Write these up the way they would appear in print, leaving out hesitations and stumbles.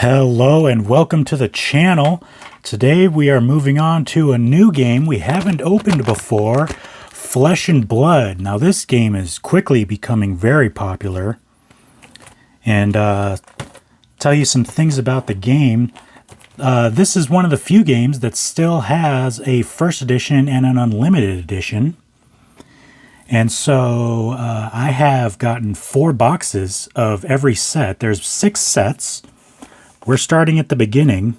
Hello and welcome to the channel. Today we are moving on to a new game we haven't opened before, Flesh and Blood. Now this game is quickly becoming very popular. And tell you some things about the game. This is one of the few games that still has a first edition and an unlimited edition. And so I have gotten 4 boxes of every set. There's 6 sets. We're starting at the beginning,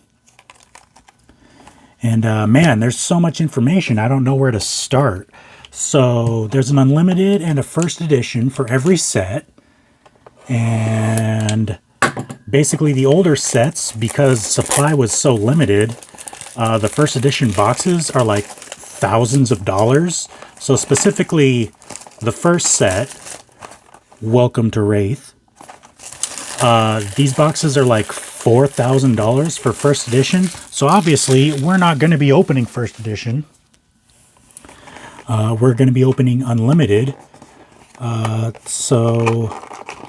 and man, there's so much information, I don't know where to start. So there's an unlimited and a first edition for every set, and basically the older sets, because supply was so limited, the first edition boxes are like thousands of dollars. So specifically the first set, Welcome to Rathe, these boxes are like $4,000 for first edition. So obviously we're not going to be opening first edition. We're going to be opening unlimited. So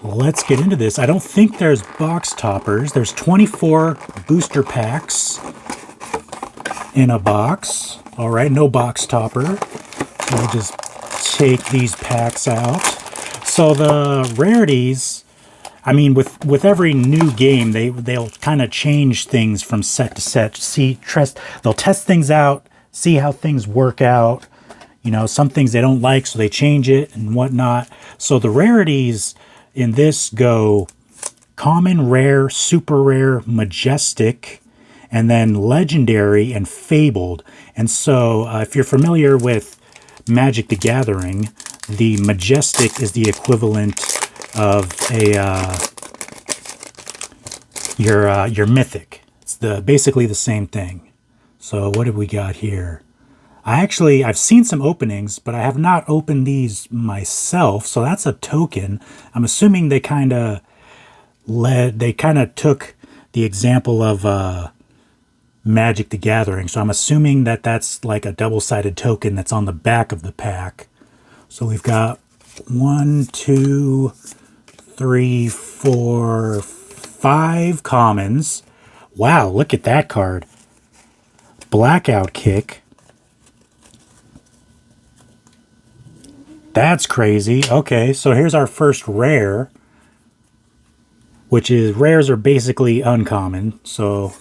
let's get into this. I don't think there's box toppers. There's 24 booster packs in a box. All right, no box topper. We'll just take these packs out. So the rarities, I mean, with every new game, they'll kind of change things from set to set. They'll test things out, see how things work out. You know, some things they don't like, so they change it and whatnot. So the rarities in this go common, rare, super rare, majestic, and then legendary and fabled. And so if you're familiar with Magic the Gathering, the majestic is the equivalent of your mythic. It's basically the same thing. So what have we got here? I've seen some openings, but I have not opened these myself. So that's a token. I'm assuming they kind of took the example of Magic the Gathering. So I'm assuming that that's like a double-sided token that's on the back of the pack. So we've got 1, 2, 3, 4, 5 commons. Wow, look at that card. Blackout Kick. That's crazy. Okay, so here's our first rare, which is, rares are basically uncommon. So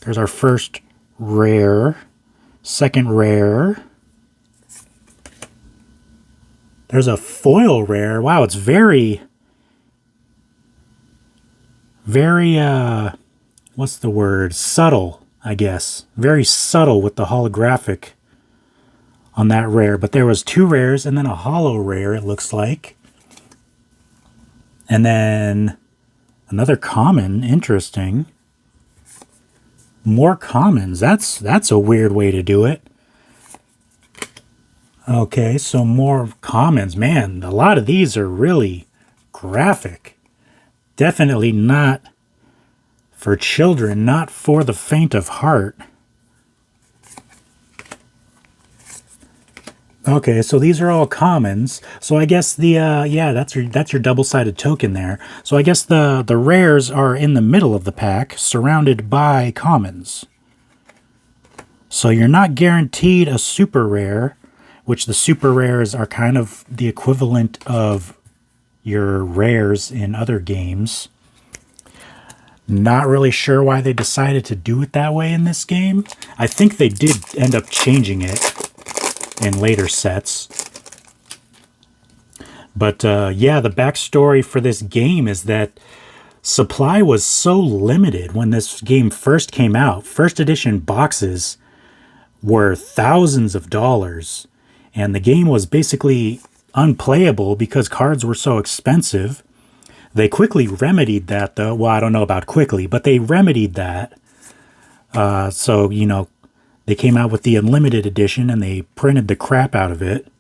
there's our first rare. Second rare. There's a foil rare. Wow, it's very, what's the word? Subtle, I guess. Very subtle with the holographic on that rare. But there was 2 rares and then a holo rare, it looks like. And then another common. Interesting. More commons. That's a weird way to do it. Okay, so more commons. Man, a lot of these are really graphic. Definitely not for children, not for the faint of heart. Okay, so these are all commons. So I guess the yeah, that's your double-sided token there. So I guess the rares are in the middle of the pack, surrounded by commons. So you're not guaranteed a super rare, which the super rares are kind of the equivalent of your rares in other games. Not really sure why they decided to do it that way in this game. I think they did end up changing it in later sets. But yeah, the backstory for this game is that supply was so limited when this game first came out. First edition boxes were thousands of dollars. And the game was basically unplayable because cards were so expensive. They quickly remedied that, though. Well, I don't know about quickly, but they remedied that. So, you know, they came out with the unlimited edition and they printed the crap out of it.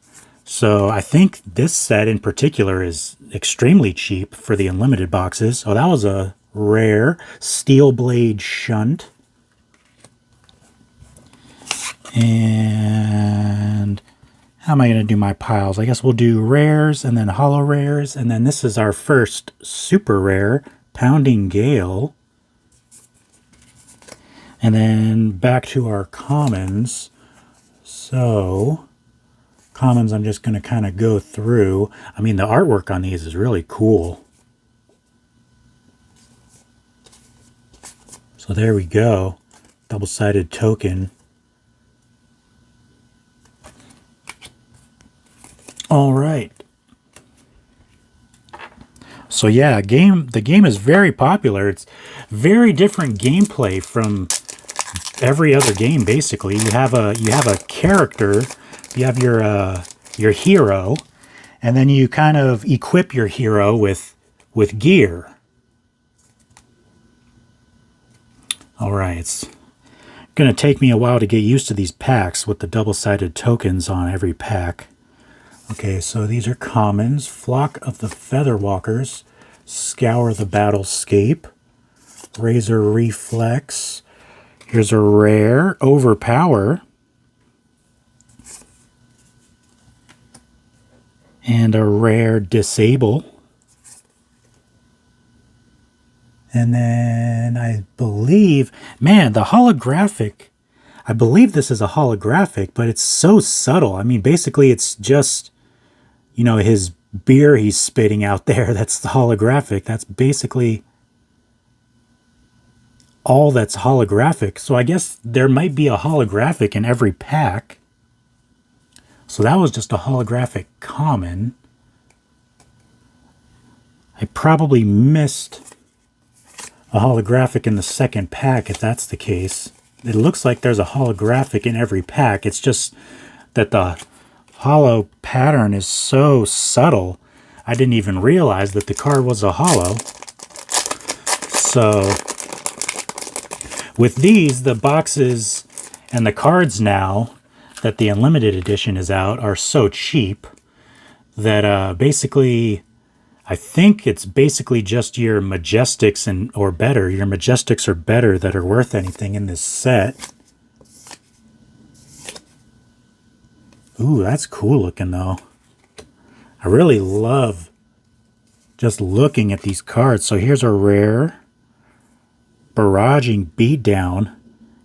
So I think this set in particular is extremely cheap for the unlimited boxes. Oh, that was a rare Steel Blade Shunt. And how am I going to do my piles? I guess we'll do rares and then holo rares. And then this is our first super rare, Pounding Gale. And then back to our commons. So, commons I'm just going to kind of go through. I mean, the artwork on these is really cool. So there we go. Double-sided token. All right. So yeah, the game is very popular. It's very different gameplay from every other game. Basically, you have a character, you have your hero, and then you kind of equip your hero with gear. All right, it's gonna take me a while to get used to these packs with the double-sided tokens on every pack. Okay, so these are commons. Flock of the Featherwalkers, Scour the Battlescape, Razor Reflex. Here's a rare, Overpower, and a rare, Disable. And then I believe, man, the holographic, I believe this is a holographic, but it's so subtle. I mean, basically it's just, you know, his beer he's spitting out there. That's the holographic. That's basically all that's holographic. So I guess there might be a holographic in every pack. So that was just a holographic common. I probably missed a holographic in the second pack if that's the case. It looks like there's a holographic in every pack. It's just that the holo pattern is so subtle, I didn't even realize that the card was a holo. So with these, the boxes and the cards now that the Unlimited Edition is out are so cheap that basically, I think it's basically just your Majestics or better. Your Majestics or better that are worth anything in this set. Ooh, that's cool looking though. I really love just looking at these cards. So here's a rare Barraging Beatdown.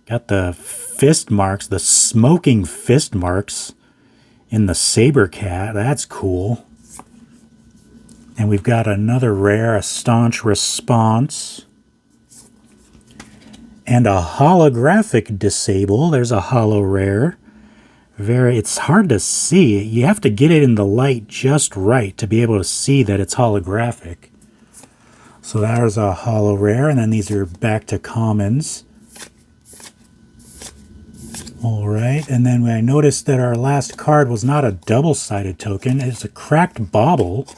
Got the fist marks, the smoking fist marks in the Saber Cat. That's cool. And we've got another rare, a Staunch Response. And a holographic Disable. There's a holo rare. It's hard to see. You have to get it in the light just right to be able to see that it's holographic. So there's a holo rare, and then these are back to commons. All right, and then I noticed that our last card was not a double-sided token. It's a Cracked Bauble.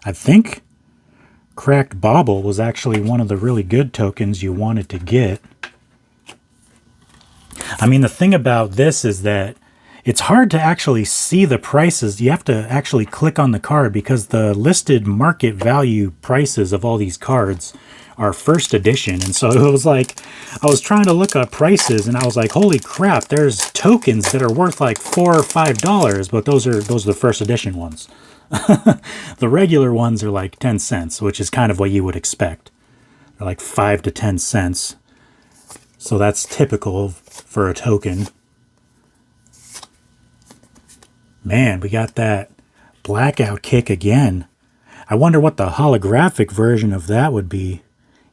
I think Cracked Bauble was actually one of the really good tokens you wanted to get. I mean, the thing about this is that it's hard to actually see the prices. You have to actually click on the card because the listed market value prices of all these cards are first edition. And so it was like, I was trying to look up prices and I was like, holy crap, there's tokens that are worth like $4 or $5, but those are the first edition ones. The regular ones are like 10 cents, which is kind of what you would expect. They're like 5 to 10 cents. So that's typical for a token. Man, we got that blackout kick again. I wonder what the holographic version of that would be.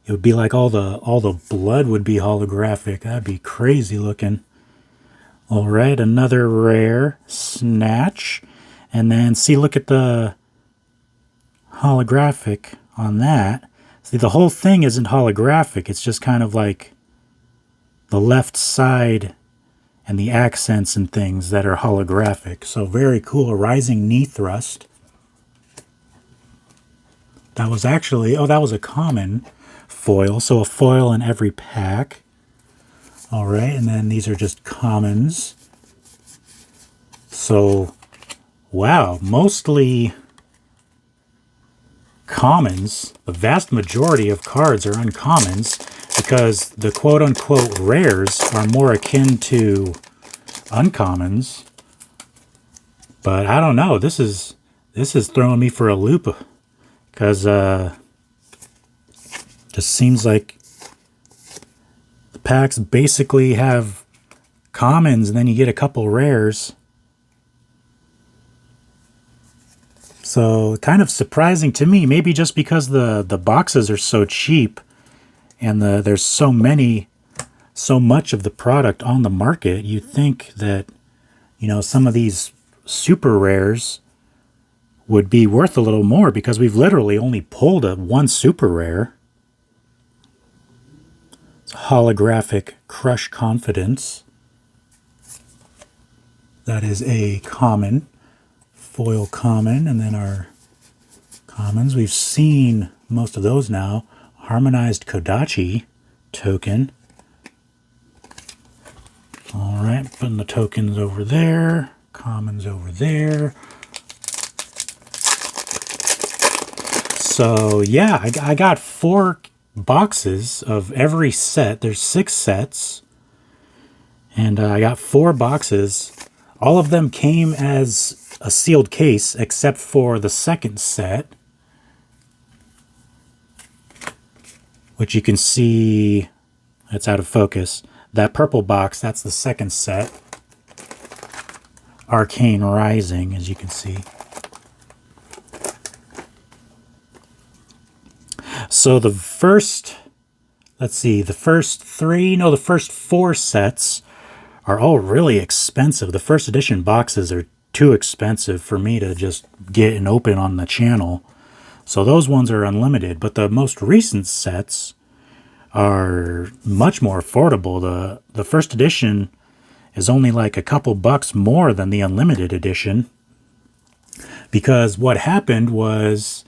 It would be like all the blood would be holographic. That'd be crazy looking. All right, another rare Snatch. And then see, look at the holographic on that. See, the whole thing isn't holographic. It's just kind of like the left side and the accents and things that are holographic. So very cool. A Rising Knee Thrust. That was actually, oh, that was a common foil. So a foil in every pack. All right, and then these are just commons. So, wow, mostly commons. The vast majority of cards are uncommons because the quote-unquote rares are more akin to uncommons. But I don't know. This is throwing me for a loop because just seems like the packs basically have commons, and then you get a couple rares. So kind of surprising to me, maybe just because the boxes are so cheap and there's so much of the product on the market. You think that, you know, some of these super rares would be worth a little more, because we've literally only pulled one super rare. It's holographic Crush Confidence. That is a common, foil common, and then our commons. We've seen most of those now. Harmonized Kodachi token. All right, putting the tokens over there, commons over there. So yeah, I got 4 boxes of every set. There's 6 sets, and I got 4 boxes. All of them came as a sealed case, except for the second set, which you can see, it's out of focus. That purple box, that's the second set. Arcane Rising, as you can see. So the first, let's see, the first 4 sets are all really expensive. The first edition boxes are too expensive for me to just get and open on the channel. So those ones are unlimited, but the most recent sets are much more affordable. The first edition is only like a couple bucks more than the unlimited edition, because what happened was,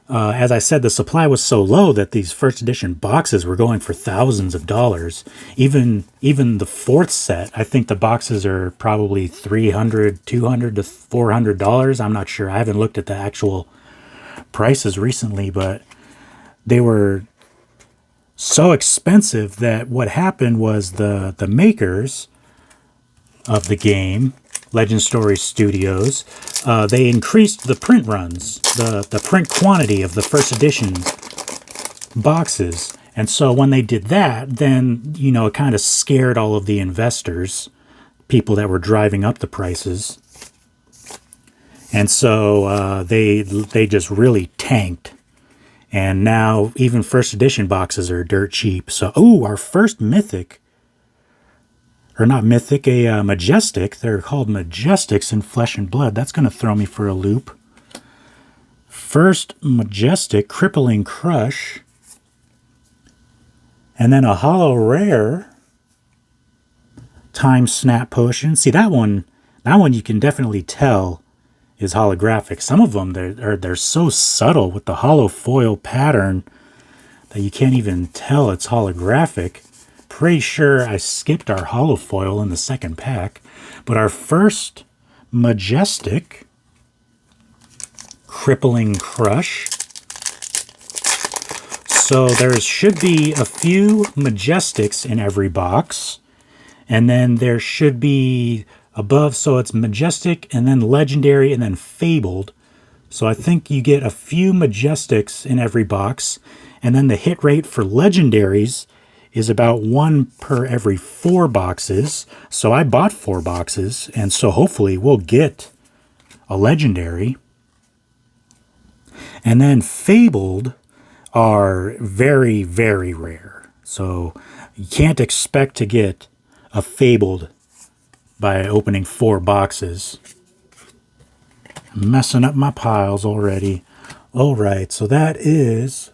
as I said, the supply was so low that these first edition boxes were going for thousands of dollars. Even the 4th set, I think the boxes are probably $300, $200 to $400. I'm not sure. I haven't looked at the actual prices recently, but they were so expensive that what happened was the makers of the game, Legend Story Studios, they increased the print runs, the print quantity of the first edition boxes. And so when they did that, then, you know, it kind of scared all of the investors, people that were driving up the prices. And so they just really tanked. And now even first edition boxes are dirt cheap. So, oh, our first mythic, or not mythic, a majestic. They're called majestics in Flesh and Blood. That's going to throw me for a loop. First majestic, Crippling Crush. And then a holo rare, Time Snap Potion. See, that one you can definitely tell is holographic. Some of them, they're so subtle with the holo foil pattern that you can't even tell it's holographic. Pretty sure I skipped our holo foil in the second pack. But our first majestic, Crippling Crush. So there should be a few majestics in every box. And then there should be above, so it's majestic and then legendary and then fabled. So I think you get a few majestics in every box. And then the hit rate for legendaries is about 1 per every 4 boxes. So I bought 4 boxes, and so hopefully we'll get a legendary. And then fabled are very, very rare. So you can't expect to get a fabled by opening 4 boxes. I'm messing up my piles already. All right, so that is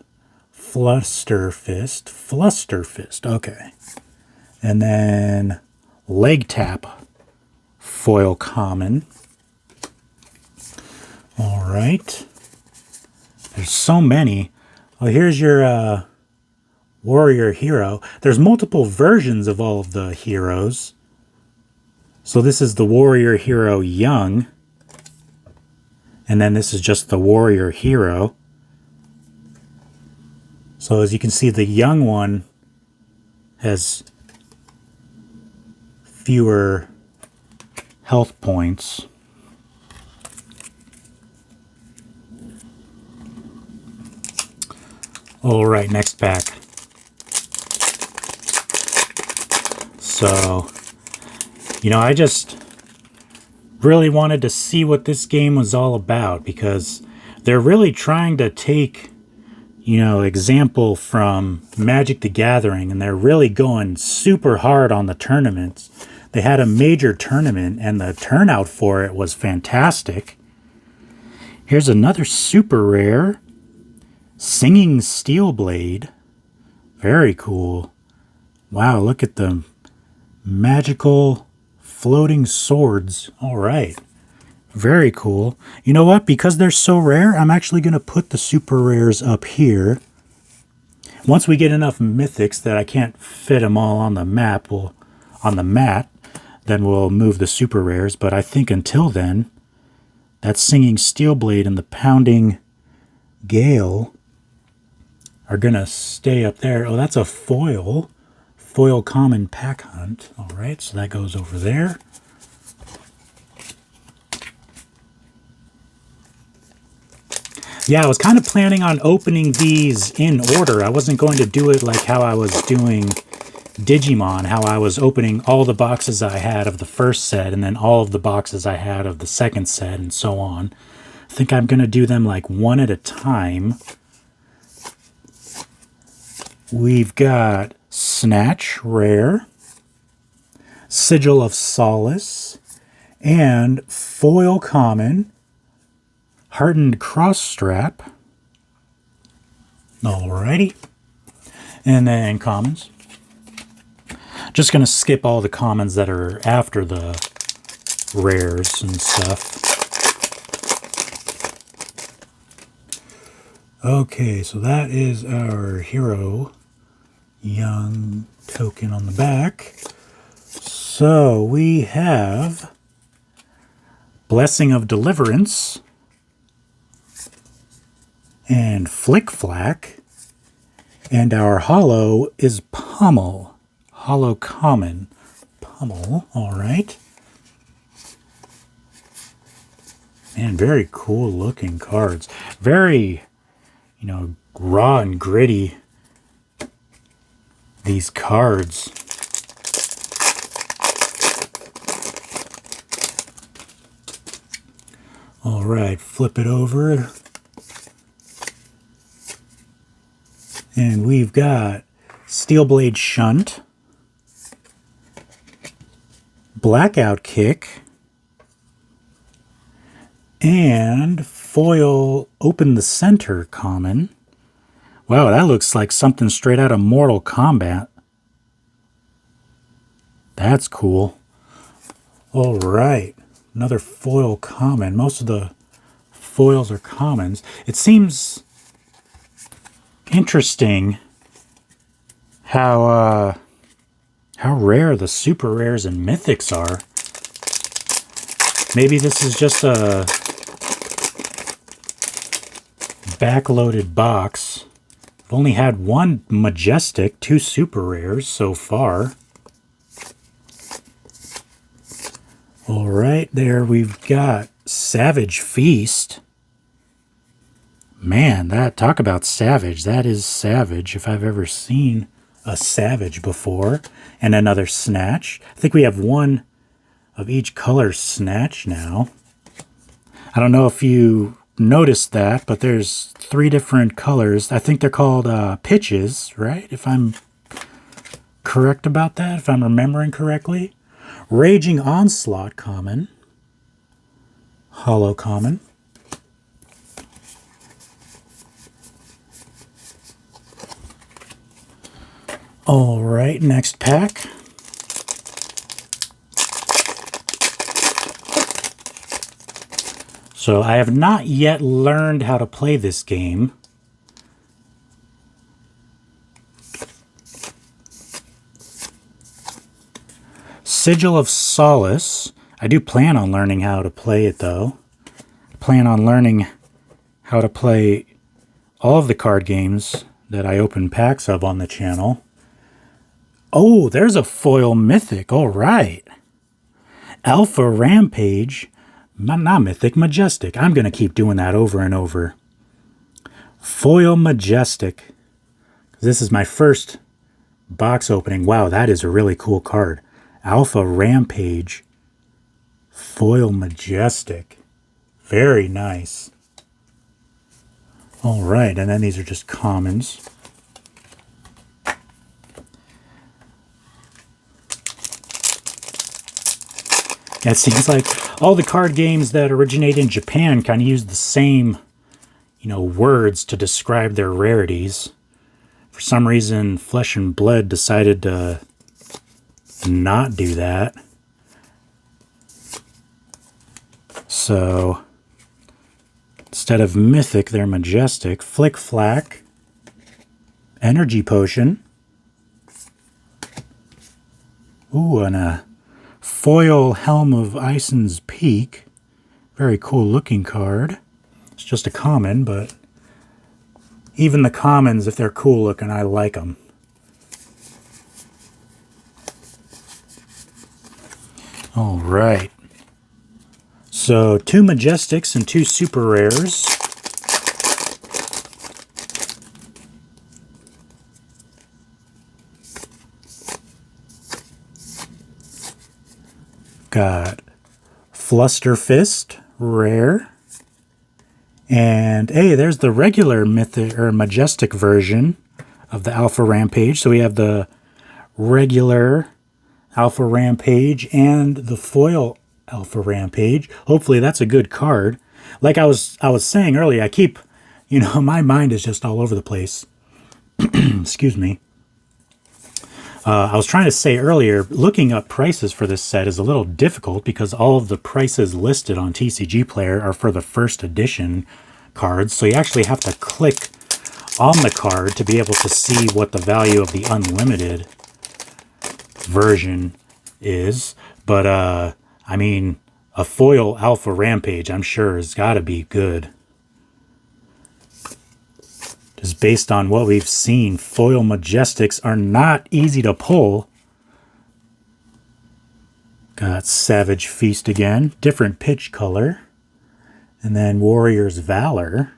Flusterfist. Okay. And then Leg Tap foil common. All right. There's so many. Well, here's your warrior hero. There's multiple versions of all of the heroes. So this is the warrior hero young. And then this is just the warrior hero. So as you can see, the young one has fewer health points. All right, next pack. So, you know, I just really wanted to see what this game was all about, because they're really trying to take, you know, example from Magic the Gathering, and they're really going super hard on the tournaments. They had a major tournament, and the turnout for it was fantastic. Here's another super rare Singing Steel Blade. Very cool. Wow, look at the magical floating swords. All right. Very cool. You know what? Because they're so rare, I'm actually going to put the super rares up here. Once we get enough mythics that I can't fit them all on the map, on the mat, then we'll move the super rares. But I think until then, that Singing Steel Blade and the Pounding Gale are going to stay up there. Oh, that's a foil. Foil common pack hunt. All right, so that goes over there. Yeah, I was kind of planning on opening these in order. I wasn't going to do it like how I was doing Digimon, how I was opening all the boxes I had of the first set and then all of the boxes I had of the second set and so on. I think I'm going to do them like one at a time. We've got Snatch Rare, Sigil of Solace, and Foil Common, Hardened Cross Strap. Alrighty. And then commons. Just going to skip all the commons that are after the rares and stuff. Okay, so that is our hero young token on the back. So we have Blessing of Deliverance and Flick Flack, and our holo is Pummel. Holo common. Pummel, alright. And very cool looking cards. Very, you know, raw and gritty, these cards. Alright, flip it over. And we've got Steelblade Shunt, Blackout Kick, and Foil Open the Center common. Wow, that looks like something straight out of Mortal Kombat. That's cool. All right, another foil common. Most of the foils are commons. It seems interesting how rare the super rares and mythics are. Maybe this is just a backloaded box. I've only had one majestic, 2 super rares so far. All right, there we've got Savage Feast. Man, talk about savage. That is savage if I've ever seen a savage before. And another Snatch. I think we have one of each color Snatch now. I don't know if you noticed that, but there's 3 different colors. I think they're called pitches, right? If I'm correct about that, if I'm remembering correctly. Raging Onslaught common. Holo common. All right, next pack. So I have not yet learned how to play this game. Sigil of Solace. I do plan on learning how to play it, though. I plan on learning how to play all of the card games that I open packs of on the channel. Oh, there's a foil mythic. All right. Alpha Rampage. Not mythic, majestic. I'm going to keep doing that over and over. Foil majestic. This is my first box opening. Wow, that is a really cool card. Alpha Rampage Foil Majestic. Very nice. All right, and then these are just commons. It seems like all the card games that originate in Japan kind of use the same, words to describe their rarities. For some reason, Flesh and Blood decided to not do that. So, instead of Mythic, they're Majestic. Flick Flack. Energy Potion. Ooh, and a foil Helm of Ison's Peak. Very cool looking card. It's just a common, but even the commons, if they're cool looking, I like them. All right. So 2 Majestics and 2 Super Rares. Got Flusterfist, rare. And hey, there's the regular mythic or majestic version of the Alpha Rampage. So we have the regular Alpha Rampage and the foil Alpha Rampage. Hopefully that's a good card. Like I was saying earlier, I keep, my mind is just all over the place. Excuse me. I was trying to say earlier, looking up prices for this set is a little difficult because all of the prices listed on TCG Player are for the first edition cards. So you actually have to click on the card to be able to see what the value of the unlimited version is. But, I mean, a foil Alpha Rampage, I'm sure, has got to be good. Just based on what we've seen, foil Majestics are not easy to pull. Got Savage Feast again, different pitch color. And then Warrior's Valor,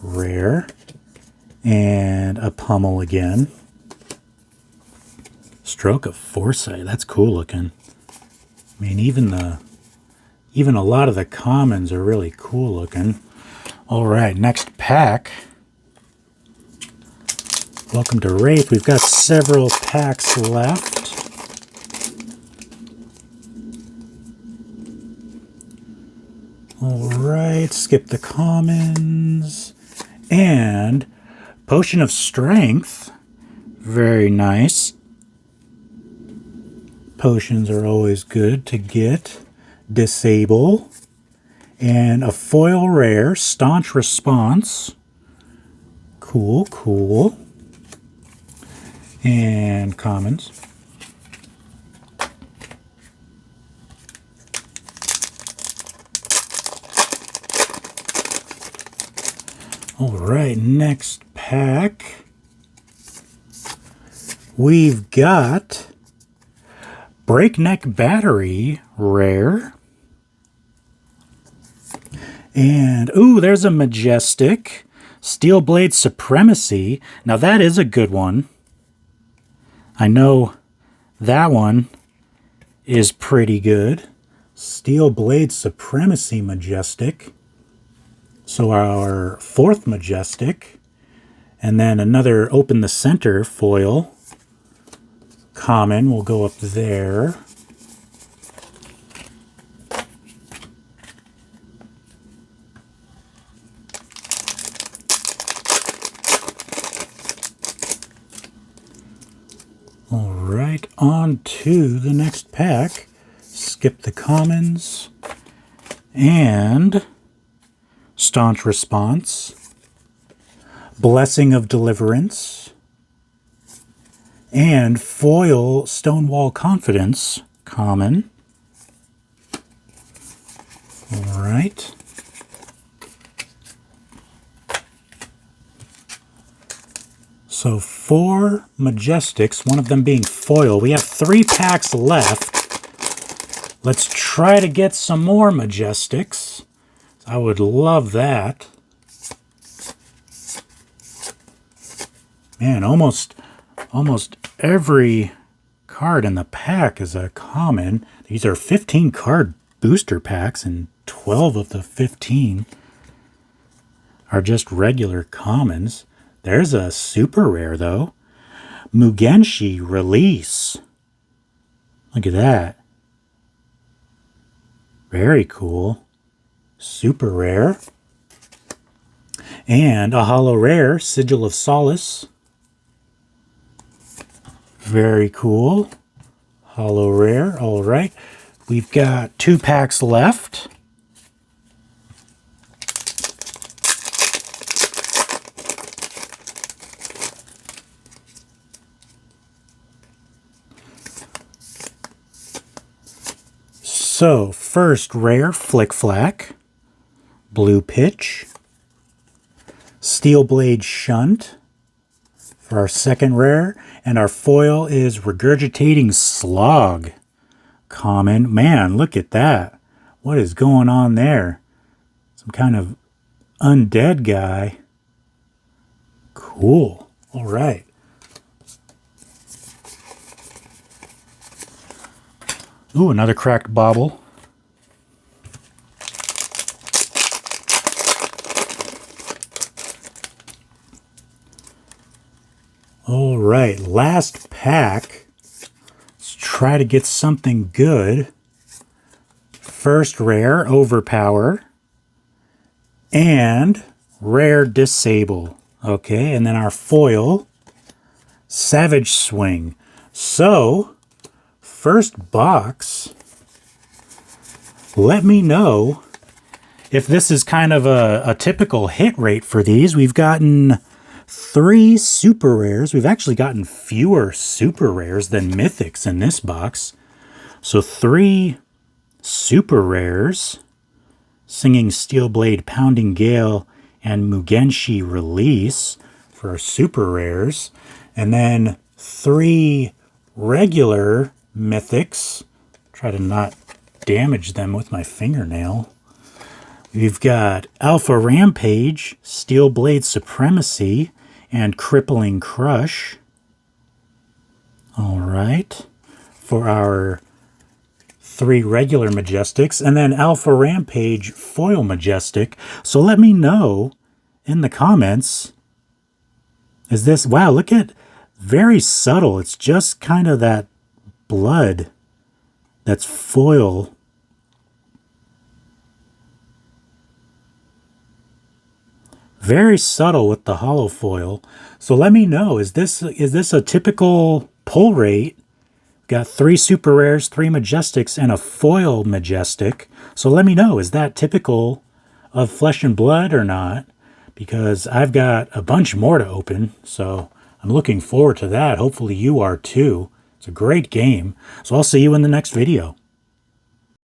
rare. And a Pummel again. Stroke of Foresight, that's cool looking. I mean, even a lot of the commons are really cool looking. All right, next pack. Welcome to Rathe. We've got several packs left. All right, skip the commons. And Potion of Strength. Very nice. Potions are always good to get. Disable. And a foil rare, Staunch Response. Cool, cool. And commons. All right, next pack. We've got Breakneck Battery, rare. And, ooh, there's a Majestic. Steel Blade Supremacy. Now that is a good one. I know that one is pretty good. Steel Blade Supremacy Majestic. So our 4th Majestic. And then another Open the Center foil. Common will go up there. All right, on to the next pack. Skip the commons. And Staunch Response. Blessing of Deliverance. And foil Stonewall Confidence, common. All right. So 4 Majestics, one of them being foil. We have 3 packs left. Let's try to get some more Majestics. I would love that. Man, almost every card in the pack is a common. These are 15 card booster packs, and 12 of the 15 are just regular commons. There's a super rare, though. Mugenshi Release. Look at that. Very cool. Super rare. And a holo rare, Sigil of Solace. Very cool. Holo rare. All right. We've got 2 packs left. So, first rare, Flick Flack, Blue Pitch, Steel Blade Shunt for our second rare, and our foil is Regurgitating Slog. Common. Man, look at that. What is going on there? Some kind of undead guy. Cool. All right. Ooh, another cracked bauble. All right, last pack. Let's try to get something good. First rare, Overpower. And rare, Disable. Okay, and then our foil, Savage Swing. So, first box, let me know if this is kind of a typical hit rate for these. We've gotten 3 super rares. We've actually gotten fewer super rares than mythics in this box. So 3 super rares, Singing Steel Blade, Pounding Gale, and Mugenshi Release for our super rares. And then 3 regular mythics. Try to not damage them with my fingernail. We've got Alpha Rampage, Steel Blade Supremacy, and Crippling Crush. All right. For our 3 regular Majestics. And then Alpha Rampage Foil Majestic. So let me know in the comments. Is this... Wow, look at... Very subtle. It's just kind of that blood that's foil. Very subtle with the holo foil. So let me know, is this a typical pull rate? Got 3 super rares, 3 majestics, and a foil majestic. So let me know, is that typical of Flesh and Blood or not? Because I've got a bunch more to open, so I'm looking forward to that. Hopefully you are too. It's a great game. So I'll see you in the next video.